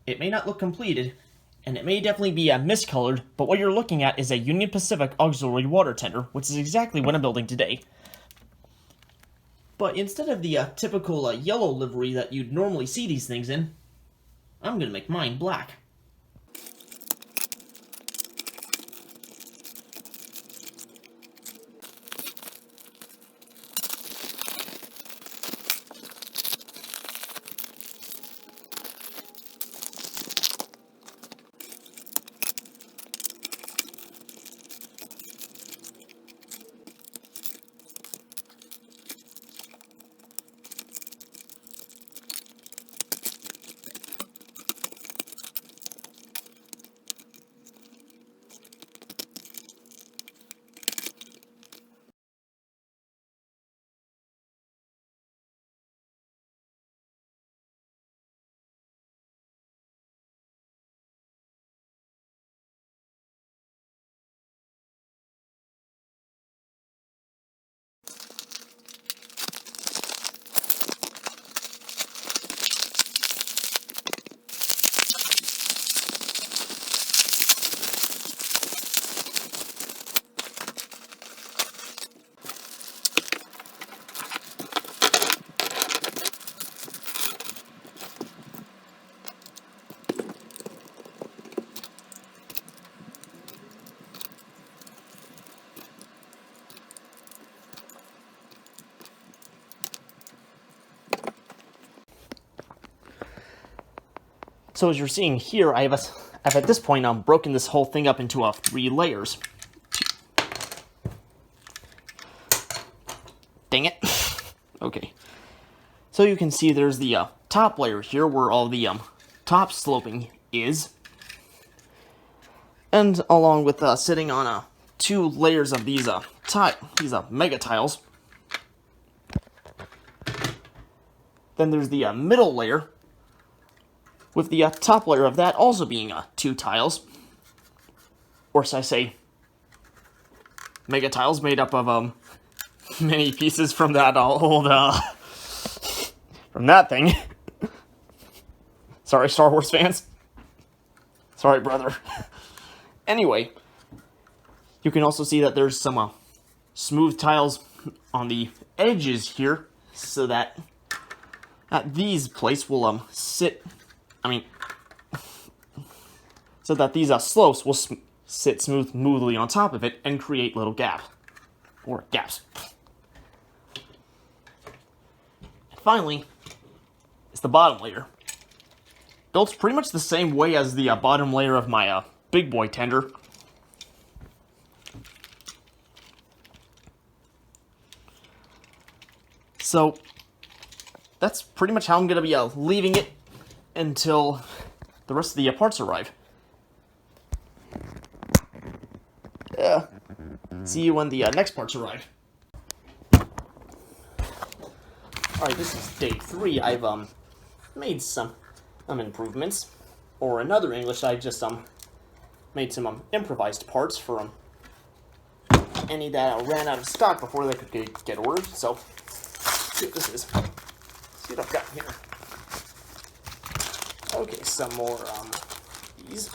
it may not look completed, and it may definitely be miscolored, but what you're looking at is a Union Pacific auxiliary water tender, which is exactly what I'm building today. But instead of the typical yellow livery that you'd normally see these things in, I'm going to make mine black. So as you're seeing here, I've at this point broken this whole thing up into 3 layers. Dang it. Okay. So you can see there's the top layer here where all the top sloping is. And along with sitting on 2 layers of these mega tiles. Then there's the middle layer, with the top layer of that also being 2 tiles. Or should I say, mega tiles made up of many pieces from that old from that thing. Sorry, Star Wars fans. Sorry, brother. Anyway, you can also see that there's some smooth tiles on the edges here, so that these plates will so that these slopes will sit smoothly on top of it and create little gaps. And finally, it's the bottom layer. Built pretty much the same way as the bottom layer of my big boy tender. So that's pretty much how I'm going to be leaving it until the rest of the parts arrive. See you when the next parts arrive. Alright, this is day 3. I've made some improvements. Or in other English, I just made some improvised parts for any that ran out of stock before they could get ordered. So, let's see what this is. See what I've got here. Okay, some more these.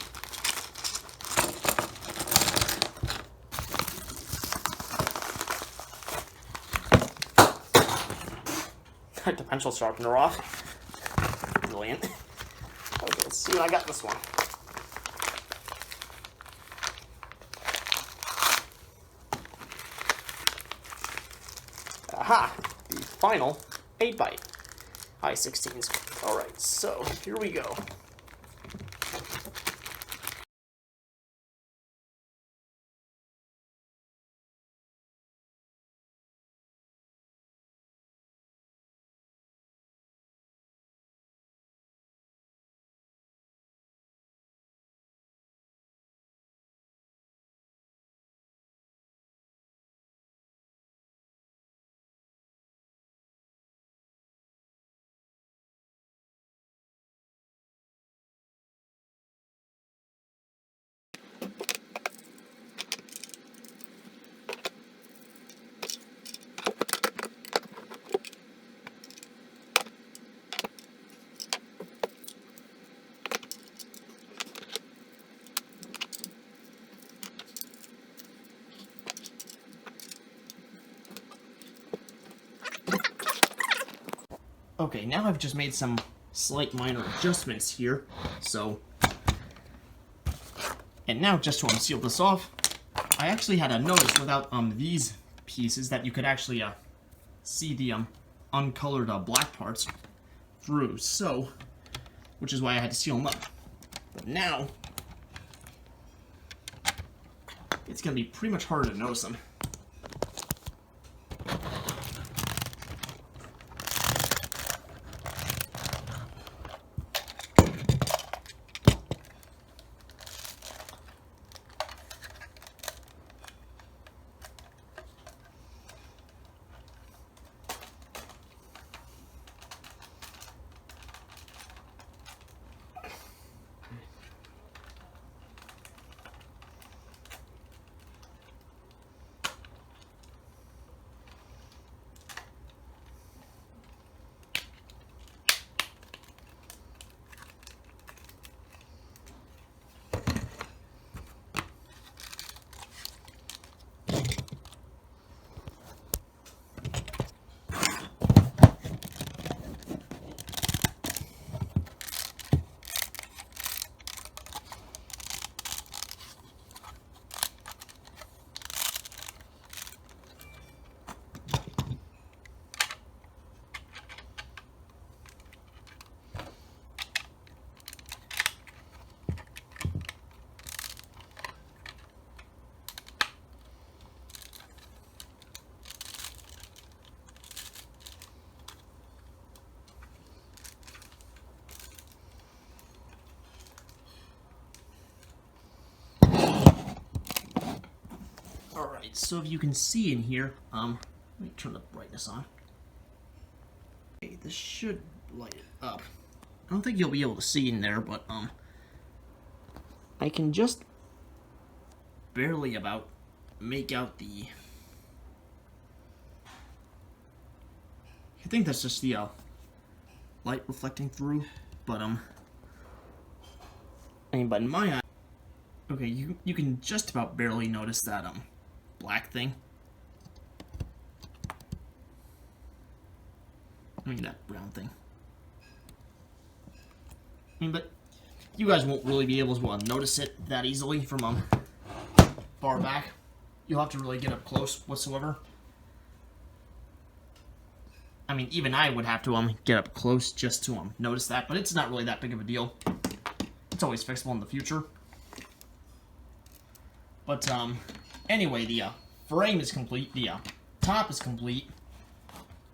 Cut the pencil sharpener off. Brilliant. Okay, let's see what I got this one. Aha! The final 8x I-16s. Alright, so here we go. Okay, now I've just made some slight minor adjustments here, so... And now, just to seal this off, I actually had a notice without these pieces that you could actually see the uncolored black parts through, so... Which is why I had to seal them up. But now, it's going to be pretty much harder to notice them. Alright, so if you can see in here, let me turn the brightness on. Okay, this should light it up. I don't think you'll be able to see in there, but, I can just barely about make out the... I think that's just the, light reflecting through, but, but in my eye... Okay, you can just about barely notice that, black thing. I mean, that brown thing. But you guys won't really be able to notice it that easily from far back. You'll have to really get up close whatsoever. I mean, even I would have to get up close just to notice that, but it's not really that big of a deal. It's always fixable in the future. But anyway, the frame is complete, the top is complete.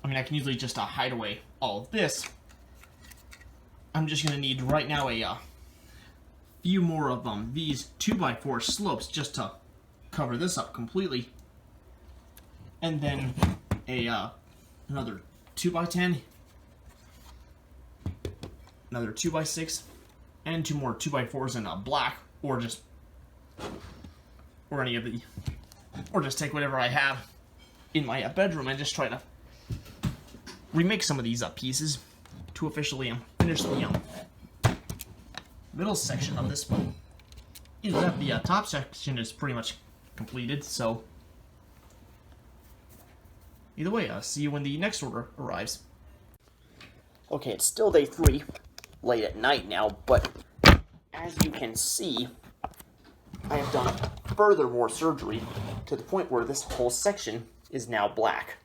I mean, I can usually just hide away all of this. I'm just going to need right now a few more of these 2x4 slopes just to cover this up completely. And then another 2x10, another 2x6, and 2 more 2x4s in black, or just... or any of the, or just take whatever I have in my bedroom and just try to remake some of these pieces to officially finish the middle section of this one. The top section is pretty much completed, so either way, see you when the next order arrives. Okay, it's still day 3, late at night now, but as you can see, I have done furthermore surgery to the point where this whole section is now black.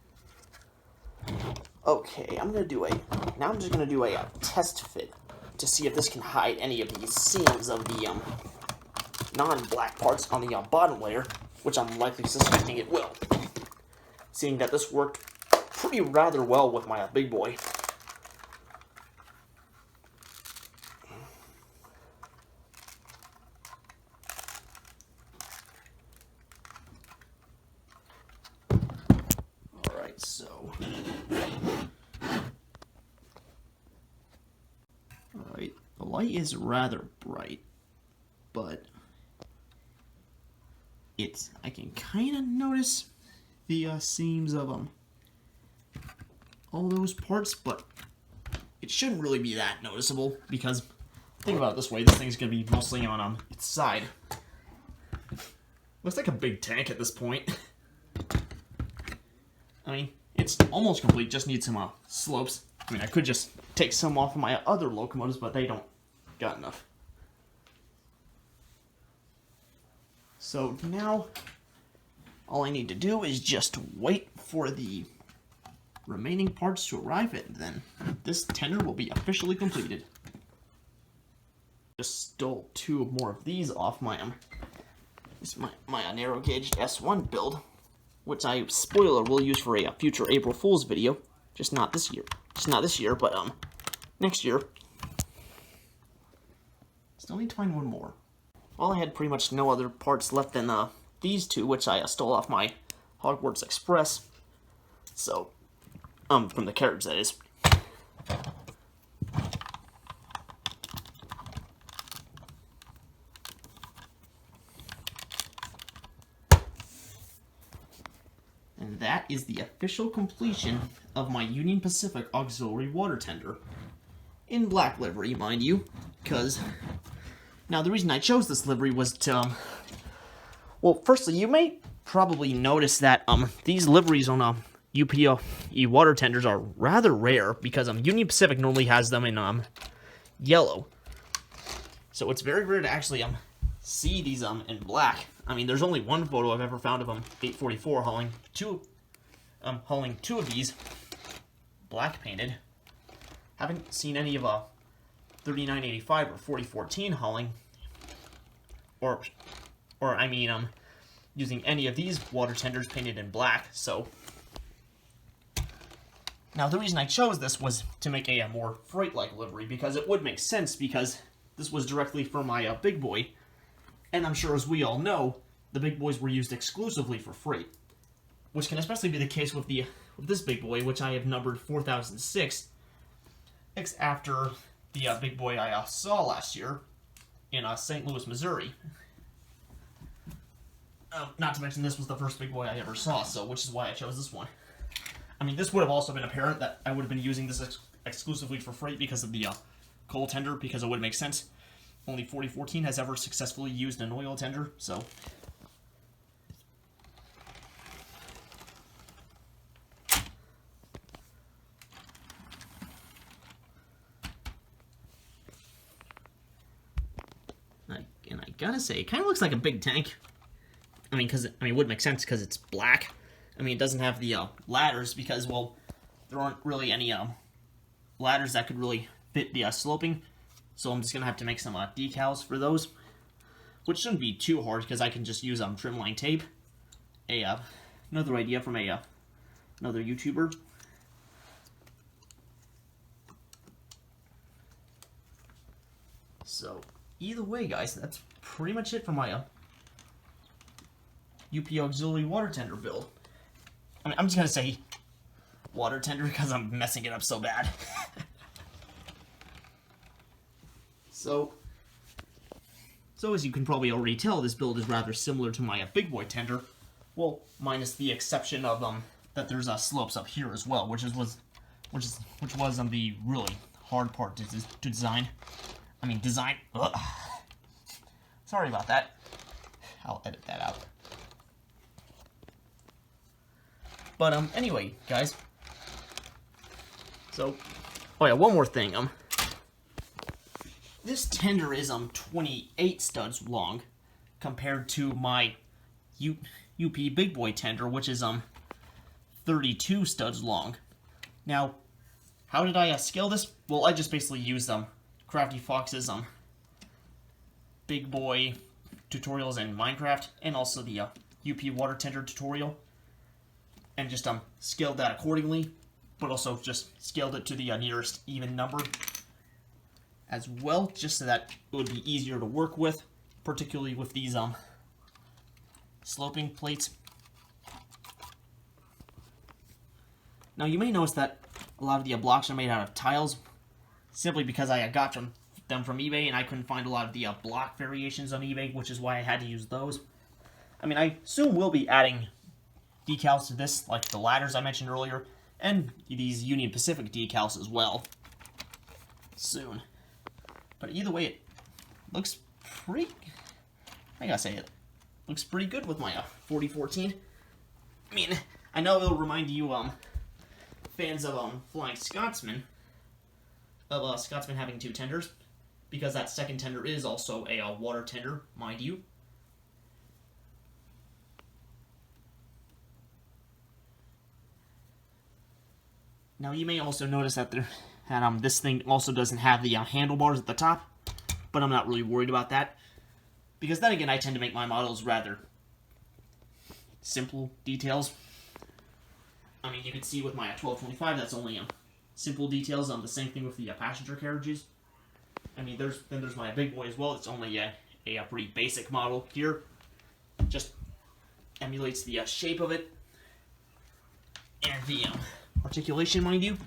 Okay, I'm just gonna do a test fit to see if this can hide any of these seams of the non-black parts on the bottom layer, which I'm likely suspecting it will, seeing that this worked pretty rather well with my big boy. Alright, the light is rather bright, but I can kind of notice the seams of all those parts, but it shouldn't really be that noticeable, because think about it this way, this thing's going to be mostly on its side. Looks like a big tank at this point. I mean, it's almost complete, just needs some slopes. I mean, I could just take some off of my other locomotives, but they don't got enough. So now, all I need to do is just wait for the remaining parts to arrive, and then this tender will be officially completed. Just stole 2 more of these off my narrow gauge S1 build, which I, spoiler, will use for a future April Fool's video. Just not this year. Just not this year, but next year. Still need to find 1 more. Well, I had pretty much no other parts left than these 2, which I stole off my Hogwarts Express. So, from the carriage, that is. And that is the official completion of my Union Pacific auxiliary water tender. In black livery, mind you, because... Now, the reason I chose this livery was to, well, firstly, you may probably notice that, these liveries on, UP water tenders are rather rare, because, Union Pacific normally has them in, yellow. So it's very rare to actually, see these, in black. I mean, there's only 1 photo I've ever found of, 844 hauling 2 of these, black painted. Haven't seen any of, 3985 or 4014 hauling, or I mean, using any of these water tenders painted in black. So now the reason I chose this was to make a more freight-like livery, because it would make sense, because this was directly from my big boy, and I'm sure, as we all know, the big boys were used exclusively for freight, which can especially be the case with this big boy, which I have numbered 4006, after the big boy I saw last year in St. Louis, Missouri. Not to mention, this was the first big boy I ever saw, so which is why I chose this one. I mean, this would have also been apparent that I would have been using this exclusively for freight because of the coal tender, because it would make sense. Only 4014 has ever successfully used an oil tender, so... And I gotta say, it kind of looks like a big tank. I mean, it would make sense because it's black. I mean, it doesn't have the ladders because, well, there aren't really any ladders that could really fit the sloping. So I'm just gonna have to make some decals for those, which shouldn't be too hard because I can just use trim line tape. Another idea from another YouTuber. So either way, guys, that's pretty much it for my UP auxiliary water tender build. I mean, I'm just gonna say water tender because I'm messing it up so bad. So as you can probably already tell, this build is rather similar to my big boy tender. Well, minus the exception of that there's slopes up here as well, which was the really hard part to design. I mean, design. Ugh. Sorry about that. I'll edit that out. But anyway, guys. So, oh yeah, one more thing. This tender is 28 studs long, compared to my UP Big Boy tender, which is 32 studs long. Now, how did I scale this? Well, I just basically used Crafty Fox's Big Boy tutorials in Minecraft, and also the UP water tender tutorial, and just scaled that accordingly, but also just scaled it to the nearest even number as well, just so that it would be easier to work with, particularly with these sloping plates. Now you may notice that a lot of the blocks are made out of tiles, simply because I got them from eBay and I couldn't find a lot of the block variations on eBay, which is why I had to use those. I mean, I soon will be adding decals to this, like the ladders I mentioned earlier, and these Union Pacific decals as well, soon. But either way, it looks pretty, I gotta say, it looks pretty good with my 4014. I mean, I know it'll remind you, fans of Flying Scotsman, of Scotsman having 2 tenders, because that second tender is also a water tender, mind you. Now you may also notice that this thing also doesn't have the handlebars at the top, but I'm not really worried about that, because then again I tend to make my models rather simple details. I mean, you can see with my 1225 that's only simple details. The same thing with the passenger carriages. I mean, there's my big boy as well. It's only a pretty basic model here. Just emulates the shape of it and the articulation, mind you.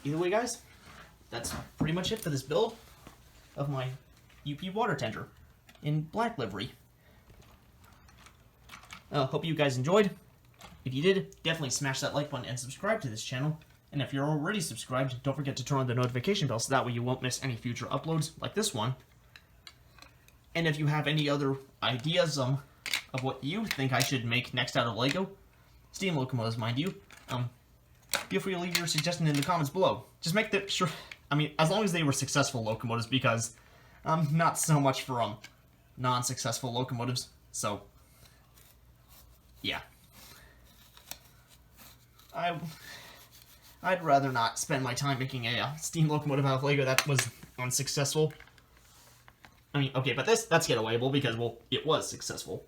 Either way, guys, that's pretty much it for this build of my UP water tender in black livery. Hope you guys enjoyed. If you did, definitely smash that like button and subscribe to this channel. And if you're already subscribed, don't forget to turn on the notification bell so that way you won't miss any future uploads like this one. And if you have any other ideas of what you think I should make next out of Lego, steam locomotives, mind you, feel free to leave your suggestion in the comments below. Just make sure, I mean, as long as they were successful locomotives, because I'm not so much for non-successful locomotives. So, yeah. I'd rather not spend my time making a steam locomotive out of Lego that was unsuccessful. I mean, okay, but that's getawayable because, well, it was successful.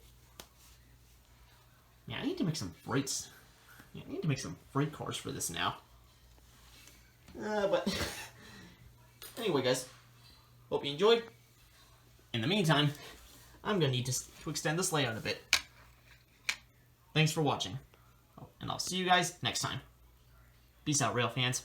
Yeah, I need to make some freights. Yeah, I need to make some freight cars for this now. But anyway, guys, hope you enjoyed. In the meantime, I'm gonna need to extend this layout a bit. Thanks for watching, and I'll see you guys next time. Peace out, Railfans.